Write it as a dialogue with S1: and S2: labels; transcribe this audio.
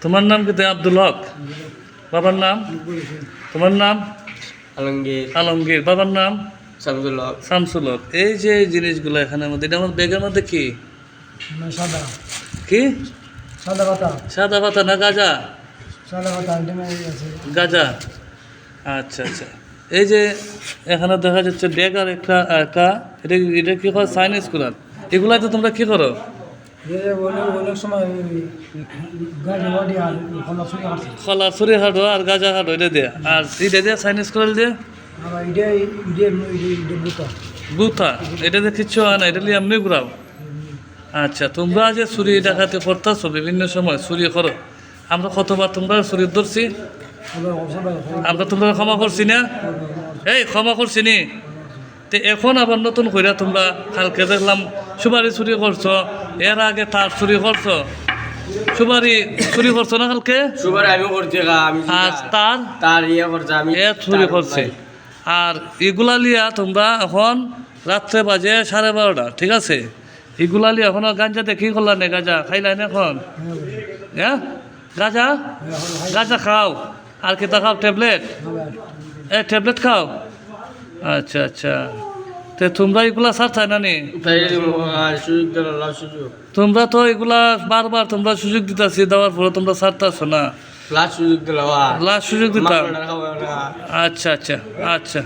S1: তোমার নাম কি আব্দুল হক? বাবার নাম? তোমার নাম?
S2: আলমগীর।
S1: আলমগীর। বাবার নাম?
S2: শামসুল হক।
S1: শামসুল হক। এই যে জিনিসগুলো এখানের মধ্যে, এটা আমার ব্যাগের মধ্যে কি
S3: সাদা
S1: কি
S3: সাদা পাতা
S1: সাদা পাতা না গাঁজা?
S3: সাদা পাতা আছে।
S1: গাঁজা। আচ্ছা আচ্ছা। এই যে এখানে দেখা যাচ্ছে ব্যাগ আর একটা একটা এটা এটা কি হয় চাইনিজ কুলার, এগুলাই তো তোমরা কি করো?
S3: অনেক সময় গাড়ি বাড়ি আর খোলা ছুরি আসছে।
S1: খলা ছুরি হাঁটো আর গাঁজা হাঁটো, এটা দিয়ে আর এটা দিয়ে চাইনিজ কুলার দিয়ে
S3: আবার এটা বুতা
S1: গুথা, এটা দিয়ে কিচ্ছু হয় না, এটা নিয়ে এমনি ঘুরাও। আচ্ছা, তোমরা যে চুরি ডাকাতি করতেছো বিভিন্ন সময় চুরি করো, আমরা কতবার তোমরা চুরি ধরছি? আমরা তোমরা ক্ষমা করছি না? এই ক্ষমা করছি নি? তো এখন আবার নতুন করে তোমরা কালকে দেখলাম সুপারি চুরি করছো, এর আগে তার চুরি করছো, সুপারি চুরি করছো না কালকে?
S2: সুবার আমি করছি আমি
S1: আর তার
S2: তার ইয়ে করছে আমি
S1: এ চুরি করছে। আর এগুলা লিয়া তোমরা এখন রাত্রে বাজে 12:30, ঠিক আছে? এগুলা লিয়া এখন গাঁজা দেখি করলা নে, গাঁজা খাইলাই না এখন? হ্যাঁ, গাঁজা গাঁজা খাও আর কি তা খাও? ট্যাবলেট, ট্যাবলেট খাও। আচ্ছা আচ্ছা, তো তোমরা এগুলা ছাড়ছাই না নি?
S2: সুযোগ দিল সুযোগ
S1: তোমরা তো এগুলা বারবার তোমরা সুযোগ দিতেছি, দেওয়ার পরে তোমরা ছাড়তেছো না।
S2: লাস্ট সুযোগ দিল
S1: লাস্ট সুযোগ দিতাম। আচ্ছা আচ্ছা আচ্ছা।